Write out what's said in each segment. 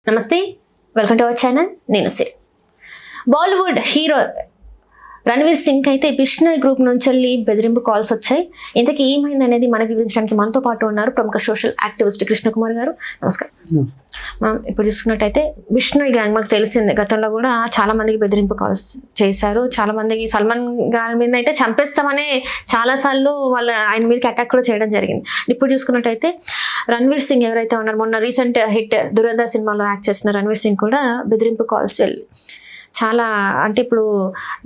నమస్తే, welcome to our channel. నేను సిరి. Bollywood hero Ranveer Singh అయితే బిష్నోయ్ గ్రూప్ నుంచి వెళ్ళి బెదిరింపు కాల్స్ వచ్చాయి. ఇంతకీ ఏమైంది అనేది మనకు వివరించడానికి మనతో పాటు ఉన్నారు ప్రముఖ సోషల్ యాక్టివిస్ట్ కృష్ణకుమార్ గారు. నమస్కారం. మనం ఇప్పుడు చూసుకున్నట్టయితే బిష్నోయ్ గ్యాంగ్ మనకు తెలిసిందే, గతంలో కూడా చాలా మందికి బెదిరింపు కాల్స్ చేశారు. చాలా మందికి సల్మాన్ గారి మీద అయితే చంపేస్తామని చాలాసార్లు ఆయన మీదకి అటాక్ కూడా చేయడం జరిగింది. ఇప్పుడు చూసుకున్నట్టయితే రణవీర్ సింగ్ ఎవరైతే ఉన్నారు, మొన్న రీసెంట్ హిట్ దురంధర్ సినిమాలో యాక్ట్ చేసిన రణవీర్ సింగ్ కూడా బెదిరింపు కాల్స్ వెళ్ళి చాలా అంటే ఇప్పుడు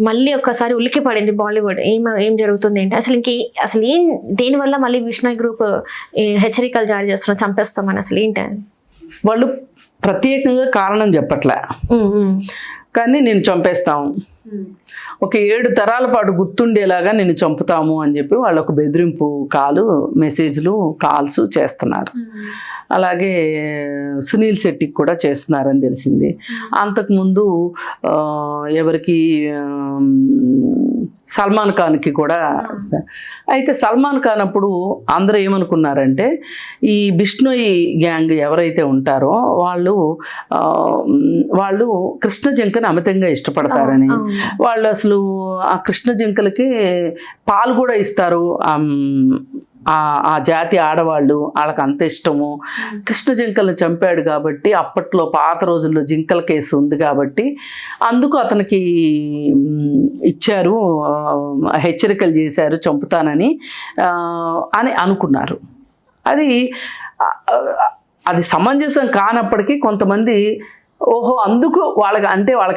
మళ్ళీ ఒక్కసారి ఉలిక్కి పడింది బాలీవుడ్. ఏం జరుగుతుంది ఏంటి అసలు ఏం దేనివల్ల మళ్ళీ బిష్నోయ్ గ్రూప్ హెచ్చరికలు జారీ చేస్తున్నారు చంపేస్తామని? అసలు ఏంటి వాళ్ళు ప్రత్యేకంగా కారణం చెప్పట్లే, కానీ నేను చంపేస్తాం, ఒక 7 తరాల పాటు గుర్తుండేలాగా నేను చంపుతాము అని చెప్పి వాళ్ళు ఒక బెదిరింపు మెసేజ్లు కాల్స్ చేస్తున్నారు. అలాగే సునీల్ శెట్టికి కూడా చేస్తున్నారని తెలిసింది. అంతకుముందు ఎవరికి సల్మాన్ ఖాన్కి కూడా. అయితే సల్మాన్ ఖాన్ అప్పుడు అందరూ ఏమనుకున్నారంటే ఈ బిష్నోయ్ గ్యాంగ్ ఎవరైతే ఉంటారో వాళ్ళు కృష్ణ జింకని అమితంగా ఇష్టపడతారని, వాళ్ళు అసలు ఆ కృష్ణ జింకలకి పాలు కూడా ఇస్తారు. ఆ జాతి ఆడవాళ్ళు వాళ్ళకి అంత ఇష్టము. కృష్ణ జింకలను చంపాడు కాబట్టి, అప్పట్లో పాత రోజుల్లో జింకల కేసు ఉంది కాబట్టి అందుకు అతనికి ఇచ్చారు, హెచ్చరికలు చేశారు చంపుతానని అని అనుకున్నారు. అది సమంజసం కానప్పటికీ కొంతమంది అందుకు వాళ్ళకి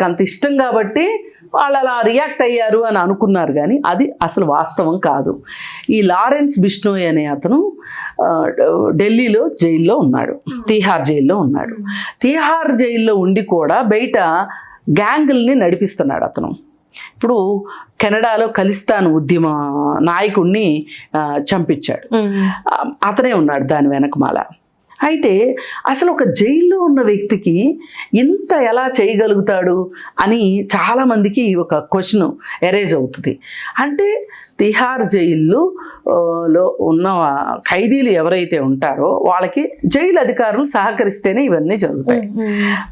అంత ఇష్టం కాబట్టి వాళ్ళు అలా రియాక్ట్ అయ్యారు అని అనుకున్నారు, కానీ అది అసలు వాస్తవం కాదు. ఈ లారెన్స్ బిష్నోయ్ అనే అతను ఢిల్లీలో జైల్లో ఉన్నాడు, తీహార్ జైల్లో ఉన్నాడు. తీహార్ జైల్లో ఉండి కూడా బయట గ్యాంగుల్ని నడిపిస్తున్నాడు అతను. ఇప్పుడు కెనడాలో ఖలిస్తాన్ ఉద్యమ నాయకుడిని చంపించాడు, అతనే ఉన్నాడు దాని వెనకమాల. అయితే అసలు ఒక జైల్లో ఉన్న వ్యక్తికి ఇంత ఎలా చేయగలుగుతాడు అని చాలామందికి ఒక క్వశ్చన్ ఎరేజ్ అవుతుంది. అంటే తిహార్ జైల్లో ఉన్న ఖైదీలు ఎవరైతే ఉంటారో వాళ్ళకి జైలు అధికారులు సహకరిస్తేనే ఇవన్నీ జరుగుతాయి.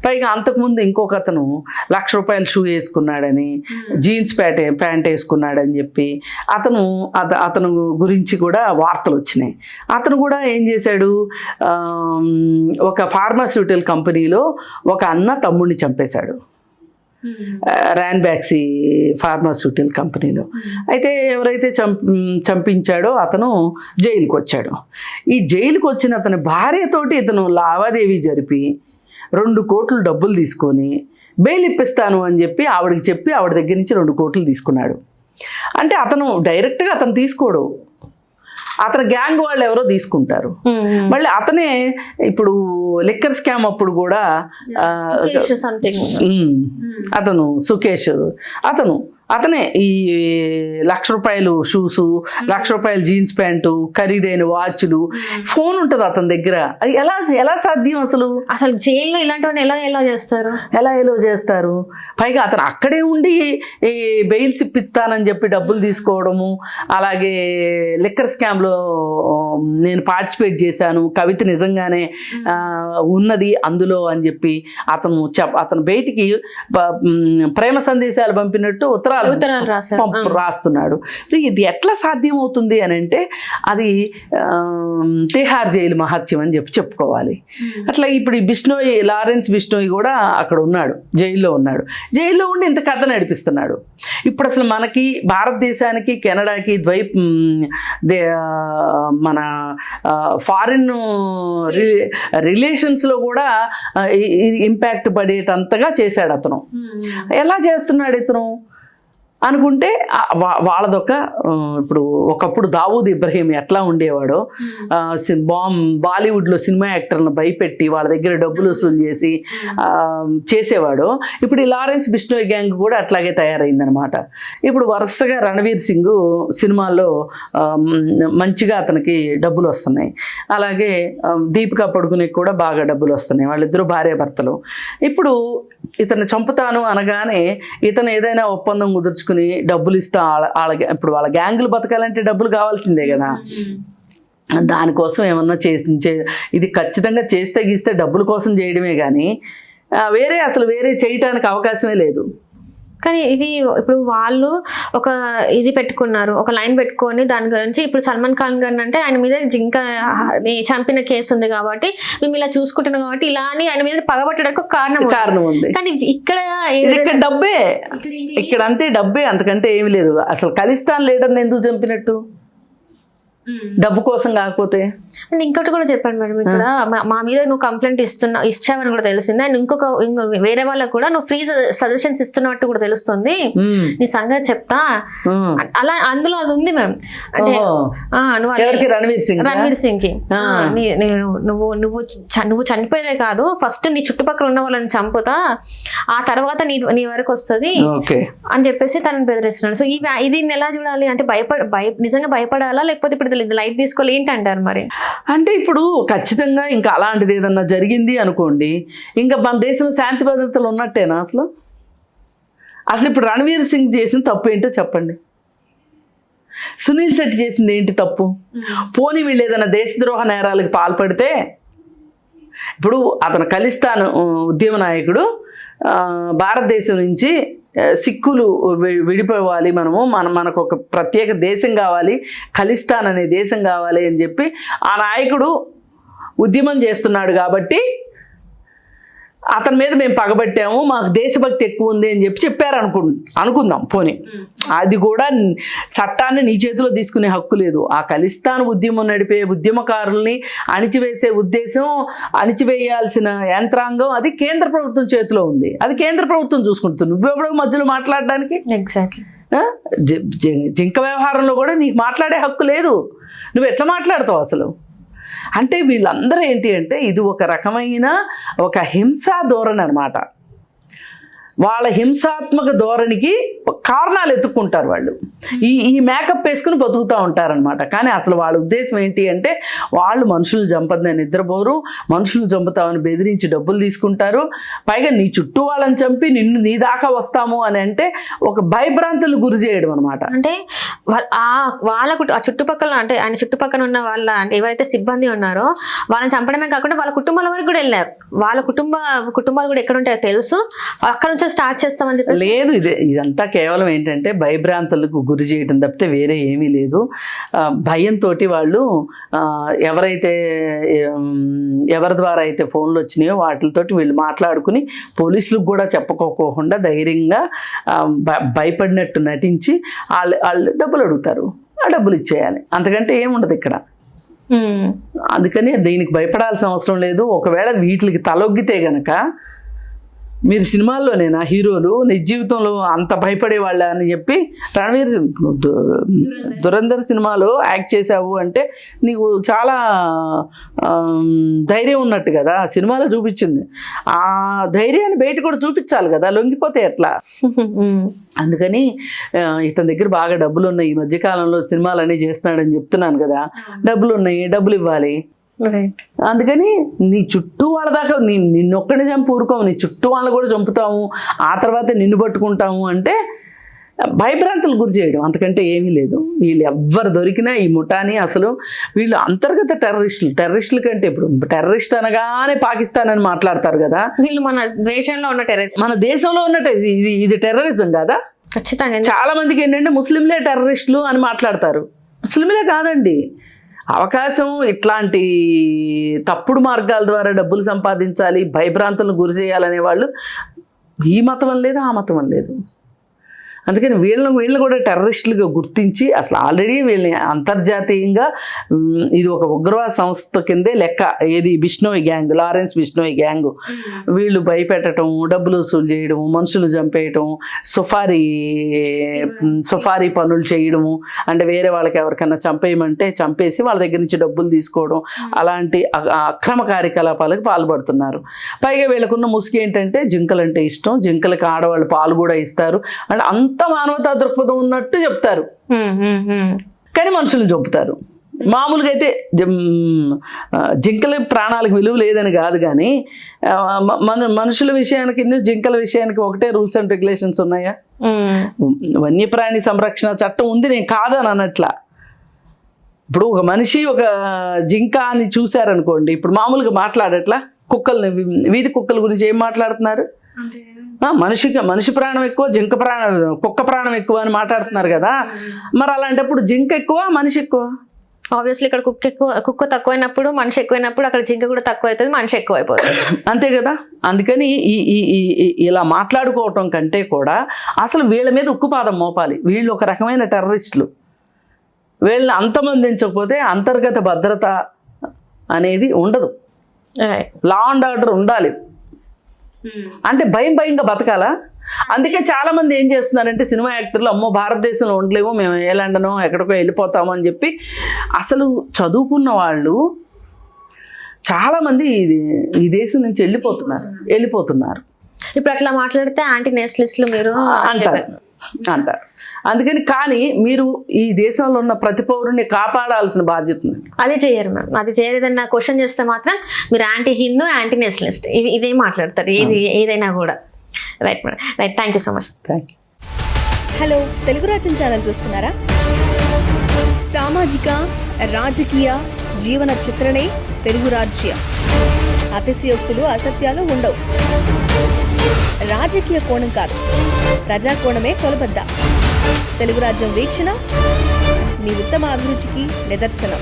పైగా అంతకుముందు ఇంకొక అతను ₹1,00,000 షూ వేసుకున్నాడని, జీన్స్ ప్యాంట్ వేసుకున్నాడని చెప్పి అతను గురించి కూడా వార్తలు వచ్చినాయి. అతను కూడా ఏం చేశాడు, ఒక ఫార్మాస్యూటికల్ కంపెనీలో ఒక అన్న తమ్ముడిని చంపేశాడు, ర్యాన్బాక్సీ ఫార్మాస్యూటికల్ కంపెనీలో. అయితే ఎవరైతే చంపించాడో అతను జైలుకి వచ్చాడు. ఈ జైలుకి వచ్చిన అతని భార్యతోటి ఇతను లావాదేవీ జరిపి 2 కోట్లు డబ్బులు తీసుకొని బెయిల్ ఇప్పిస్తాను అని చెప్పి ఆవిడ దగ్గర నుంచి 2 కోట్లు తీసుకున్నాడు. అంటే అతను డైరెక్ట్గా తీసుకోడు, అతని గ్యాంగ్ వాళ్ళు ఎవరో తీసుకుంటారు. మళ్ళీ అతనే ఇప్పుడు లిక్కర్ స్కామ్ అప్పుడు కూడా అతను సుకేష్ అతనే ఈ ₹1,00,000 షూసు, ₹1,00,000 జీన్స్ ప్యాంటు, ఖరీదైన వాచ్లు, ఫోన్ ఉంటుంది అతని దగ్గర. అది ఎలా సాధ్యం? అసలు జైల్లో ఇలాంటివన్నీ ఎలా చేస్తారు? పైగా అతను అక్కడే ఉండి బెయిల్స్ ఇప్పిస్తానని చెప్పి డబ్బులు తీసుకోవడము, అలాగే లిక్కర్ స్కామ్లో నేను పార్టిసిపేట్ చేశాను, కవిత నిజంగానే ఉన్నది అందులో అని చెప్పి అతను బయటికి ప్రేమ సందేశాలు పంపినట్టు ఉత్తరాలు రాస్తున్నాడు. ఇది ఎట్లా సాధ్యం అవుతుంది అని అంటే అది తిహార్ జైలు మహత్యం అని చెప్పుకోవాలి. అట్లా ఇప్పుడు ఈ లారెన్స్ బిష్నోయ్ కూడా అక్కడ ఉన్నాడు, జైల్లో ఉన్నాడు. జైల్లో ఉండి ఇంత కథ నడిపిస్తున్నాడు. ఇప్పుడు అసలు మనకి భారతదేశానికి కెనడాకి మన ఫారిన్ రిలేషన్స్లో కూడా ఇంపాక్ట్ పడేటంతగా చేశాడు అతను. ఎలా చేస్తున్నాడు ఇతను అనుకుంటే వాళ్ళదొక ఇప్పుడు ఒకప్పుడు దావూద్ ఇబ్రహీం ఎట్లా ఉండేవాడో, బాలీవుడ్లో సినిమా యాక్టర్లను భయపెట్టి వాళ్ళ దగ్గర డబ్బులు వసూలు చేసేవాడు. ఇప్పుడు ఈ లారెన్స్ బిష్నోయ్ గ్యాంగ్ కూడా అట్లాగే తయారైందనమాట. ఇప్పుడు వరుసగా రణవీర్ సింగ్ సినిమాల్లో మంచిగా అతనికి డబ్బులు వస్తున్నాయి, అలాగే దీపికా పడుకునేకి కూడా బాగా డబ్బులు వస్తున్నాయి, వాళ్ళిద్దరూ భార్యాభర్తలు. ఇప్పుడు ఇతను చంపుతాను అనగానే ఇతను ఏదైనా ఒప్పందం కుదుర్చుకుని డబ్బులు ఇస్తా, ఇప్పుడు వాళ్ళ గ్యాంగులు బతకాలంటే డబ్బులు కావాల్సిందే కదా. దానికోసం ఏమన్నా ఇది ఖచ్చితంగా చేస్తే గీస్తే డబ్బుల కోసం చేయడమే కానీ వేరే చేయటానికి అవకాశమే లేదు. కానీ ఇది ఇప్పుడు వాళ్ళు ఒక ఇది పెట్టుకున్నారు, ఒక లైన్ పెట్టుకొని దాని గురించి ఇప్పుడు సల్మాన్ ఖాన్ గారిని అంటే ఆయన మీద జింక చంపిన కేసు ఉంది కాబట్టి మేము ఇలా చూసుకుంటున్నాం కాబట్టి ఇలా అని ఆయన మీద పగబట్టడానికి ఒక కారణం ఉంది. కానీ ఇక్కడ డబ్బే, ఇక్కడ అంతే డబ్బే, అంతకంటే ఏమి లేదు. అసలు ఖలిస్తాన్ లీడర్ని ఎందుకు చంపినట్టు? డబ్బు కోసం కాకపోతే. అండ్ ఇంకోటి కూడా చెప్పండి మేడం, ఇక్కడ మా మీద నువ్వు కంప్లైంట్ ఇచ్చావని కూడా తెలిసింది. అండ్ ఇంకొక వేరే వాళ్ళకు కూడా నువ్వు ఫ్రీ సజెషన్స్ ఇస్తున్నట్టు కూడా తెలుస్తుంది. నీ సంగతి చెప్తా అలా అందులో అది ఉంది మ్యామ్. అంటే రణవీర్ సింగ్ కి నువ్వు చనిపోయేదే కాదు, ఫస్ట్ నీ చుట్టుపక్కల ఉన్న వాళ్ళని చంపుతా, ఆ తర్వాత నీ వరకు వస్తుంది అని చెప్పేసి తనని బెదిరిస్తున్నాడు. సో ఇది ఎలా చూడాలి? అంటే నిజంగా భయపడాలా లేకపోతే ఇప్పుడు లైట్ తీసుకోవాలి ఏంటంటారు మరి? అంటే ఇప్పుడు ఖచ్చితంగా ఇంకా అలాంటిది ఏదన్నా జరిగింది అనుకోండి, ఇంకా మన దేశంలో శాంతి భద్రతలు ఉన్నట్టేనా? అసలు ఇప్పుడు రణవీర్ సింగ్ చేసిన తప్పు ఏంటో చెప్పండి. సునీల్ శెట్టి చేసింది ఏంటి తప్పు? పోనీ వీళ్ళు ఏదైనా దేశద్రోహ నేరాలకు పాల్పడితే, ఇప్పుడు అతను ఖలిస్తాన్ ఉద్యమ నాయకుడు, భారతదేశం నుంచి సిక్కులు విడిపోవాలి, మనకు ఒక ప్రత్యేక దేశం కావాలి, ఖలిస్తాన్ అనే దేశం కావాలి అని చెప్పి ఆ నాయకుడు ఉద్యమం చేస్తున్నాడు కాబట్టి అతని మీద మేము పగబట్టాము, మాకు దేశభక్తి ఎక్కువ ఉంది అని చెప్పారు అనుకుందాం. పోనీ అది కూడా చట్టాన్ని నీ చేతిలో తీసుకునే హక్కు లేదు. ఆ ఖలిస్తాన్ ఉద్యమం నడిపే ఉద్యమకారుల్ని అణిచివేసే ఉద్దేశం, అణిచివేయాల్సిన యంత్రాంగం అది కేంద్ర ప్రభుత్వం చేతిలో ఉంది. అది కేంద్ర ప్రభుత్వం చూసుకుంటుంది. నువ్వెవడో మధ్యలో మాట్లాడడానికి. ఎగ్జాక్ట్లీ. జింక వ్యవహారంలో కూడా నీకు మాట్లాడే హక్కు లేదు. నువ్వు ఎట్లా మాట్లాడతావు అసలు? అంటే వీళ్ళందరూ ఏంటి అంటే ఇది ఒక రకమైన ఒక హింసా ధోరణి అన్నమాట. వాళ్ళ హింసాత్మక ధోరణికి కారణాలు ఎత్తుక్కుంటారు వాళ్ళు. ఈ మేకప్ వేసుకుని బతుకుతూ ఉంటారనమాట. కానీ అసలు వాళ్ళ ఉద్దేశం ఏంటి అంటే వాళ్ళు మనుషులు చంపదని నిద్రపోరు, మనుషులు చంపుతామని బెదిరించి డబ్బులు తీసుకుంటారు. పైగా నీ చుట్టూ వాళ్ళని చంపి నీ దాకా వస్తాము అని అంటే ఒక భయభ్రాంతులు గురి చేయడం అనమాట. అంటే వాళ్ళ ఆ చుట్టుపక్కల అంటే ఆయన చుట్టుపక్కల ఉన్న వాళ్ళ అంటే ఎవరైతే సిబ్బంది ఉన్నారో వాళ్ళని చంపడమే కాకుండా వాళ్ళ కుటుంబాల వరకు కూడా వెళ్ళారు. వాళ్ళ కుటుంబాలు కూడా ఎక్కడ ఉంటాయో తెలుసు, అక్కడ నుంచి స్టార్ట్ చేస్తామని చెప్పి లేదు. ఇదంతా కేవలం ఏంటంటే భయభ్రాంతులకు గురి చేయడం తప్పితే వేరే ఏమీ లేదు. భయంతో వాళ్ళు ఎవరి ద్వారా అయితే ఫోన్లు వచ్చినాయో వాటితోటి వీళ్ళు మాట్లాడుకుని పోలీసులకు కూడా చెప్పుకోకుండా ధైర్యంగా భయపడినట్టు నటించి వాళ్ళు డబ్బులు అడుగుతారు, ఆ డబ్బులు ఇచ్చేయాలి. అంతకంటే ఏముండదు ఇక్కడ. అందుకని దీనికి భయపడాల్సిన అవసరం లేదు. ఒకవేళ వీటికి తలొగ్గితే గనక మీరు సినిమాల్లోనేనా హీరోలు నిజ జీవితంలో అంత భయపడే వాళ్ళ అని చెప్పి రణవీర్ దురంధర్ సినిమాలో యాక్ట్ చేసావు అంటే నీకు చాలా ధైర్యం ఉన్నట్టు కదా సినిమాలో చూపించింది. ఆ ధైర్యాన్ని బయట కూడా చూపించాలి కదా, లొంగిపోతే ఎట్లా? అందుకని ఇతని దగ్గర బాగా డబ్బులు ఉన్నాయి, ఈ మధ్యకాలంలో సినిమాలన్నీ చేస్తున్నాడని చెప్తున్నాను కదా, డబ్బులు ఉన్నాయి, డబ్బులు ఇవ్వాలి. అందుకని నీ చుట్టూ వాళ్ళ దాకా నిన్నొక్కడే చంపి ఊరుకోము, నీ చుట్టూ వాళ్ళు కూడా చంపుతాము, ఆ తర్వాత నిన్ను పట్టుకుంటాము అంటే భయభ్రాంతులు గురి చేయడం, అంతకంటే ఏమీ లేదు. వీళ్ళు ఎవ్వరు దొరికినా ఈ ముఠాని అసలు వీళ్ళు అంతర్గత టెర్రరిస్టుల కంటే ఇప్పుడు టెర్రరిస్ట్ అనగానే పాకిస్తాన్ అని మాట్లాడతారు కదా, వీళ్ళు మన దేశంలో ఉన్న మన దేశంలో ఉన్నట్టు ఇది టెర్రరిజం కాదా? ఖచ్చితంగా. చాలా మందికి ఏంటంటే ముస్లింలే టెర్రరిస్టులు అని మాట్లాడతారు. ముస్లింలే కాదండి, అవకాశం ఇట్లాంటి తప్పుడు మార్గాల ద్వారా డబ్బులు సంపాదించాలి, భయభ్రాంతులను గురి చేయాలనే వాళ్ళు ఈ మతం లేదు, ఆ మతం లేదు. అందుకని వీళ్ళని కూడా టెర్రరిస్టులుగా గుర్తించి అసలు ఆల్రెడీ వీళ్ళని అంతర్జాతీయంగా ఇది ఒక ఉగ్రవాద సంస్థ కిందే లెక్క. ఏది Bishnoi gang, Lawrence Bishnoi gang. వీళ్ళు భయపెట్టడం, డబ్బులు వసూలు చేయడం, మనుషులు చంపేయటం, సుఫారీ పనులు చేయడము, అంటే వేరే వాళ్ళకి ఎవరికైనా చంపేయమంటే చంపేసి వాళ్ళ దగ్గర నుంచి డబ్బులు తీసుకోవడం, అలాంటి అక్రమ కార్యకలాపాలకు పాల్పడుతున్నారు. పైగా వీళ్ళకున్న ముసుగు ఏంటంటే జింకలంటే ఇష్టం, జింకలకి ఆడవాళ్ళు పాలు కూడా ఇస్తారు, అంటే అంత మానవతా దృక్పథం ఉన్నట్టు చెప్తారు. కానీ మనుషులు చంపుతారు. మామూలుగా అయితే జింకల ప్రాణాలకు విలువ లేదని కాదు, కానీ మనుషుల విషయానికి జింకల విషయానికి ఒకటే రూల్స్ అండ్ రెగ్యులేషన్స్ ఉన్నాయా? వన్యప్రాణి సంరక్షణ చట్టం ఉంది, నేను కాదని అన్నట్లా. ఇప్పుడు ఒక మనిషి ఒక జింక అని చూశారనుకోండి, ఇప్పుడు మామూలుగా మాట్లాడట్లా, కుక్కల్ని, వీధి కుక్కల గురించి ఏం మాట్లాడుతున్నారు? మనిషి ప్రాణం ఎక్కువ, కుక్క ప్రాణం ఎక్కువ అని మాట్లాడుతున్నారు కదా. మరి అలాంటప్పుడు జింక ఎక్కువ, మనిషి ఎక్కువ? ఆబ్వియస్లీ ఇక్కడ కుక్క తక్కువైనప్పుడు మనిషి ఎక్కువైనప్పుడు అక్కడ జింక కూడా తక్కువ అవుతుంది, మనిషి ఎక్కువ అయిపోతుంది. అంతే కదా. అందుకని ఇలా మాట్లాడుకోవటం కంటే కూడా అసలు వీళ్ళ మీద ఉక్కుపాదం మోపాలి. వీళ్ళు ఒక రకమైన టెర్రరిస్టులు. వీళ్ళని అంతమందించకపోతే అంతర్గత భద్రత అనేది ఉండదు. లా అండ్ ఆర్డర్ ఉండాలి. అంటే భయంగా బతకాలా? అందుకే చాలా మంది ఏం చేస్తున్నారంటే సినిమా యాక్టర్లు, అమ్మో భారతదేశంలో ఉండలేము మేము, ఏ లండనో ఎక్కడికో వెళ్ళిపోతాము అని చెప్పి. అసలు చదువుకున్న వాళ్ళు చాలామంది ఈ దేశం నుంచి వెళ్ళిపోతున్నారు. ఇప్పుడు అట్లా మాట్లాడితే యాంటీ నేషనలిస్టులు మీరు అంటారు. అందుకని కానీ మీరు ఈ దేశంలో ఉన్న ప్రతి పౌరుని కాపాడాల్సిన బాధ్యత ఉంది. అది చేయరు మ్యామ్. అది చేయలేదని నా క్వశ్చన్ చేస్తే మాత్రం మీరు యాంటీ హిందూ, యాంటీ నేషనలిస్ట్ ఇదే మాట్లాడతారు ఏదైనా కూడా. Right madam, right. Thank you so much. Thank you. Hello, Telugu రాజ్యం ఛానల్ చూస్తున్నారా? సామాజిక, రాజకీయ, జీవన చిత్రణే తెలుగు రాజ్యం. అతిశయోక్తులు, అసత్యాలు ఉండవు. రాజకీయ కోణం కాదు, ప్రజా కోణమే కొలబద్ద. తెలుగు రాజ్యం వీక్షణ మీ ఉత్తమ అభిరుచికి నిదర్శనం.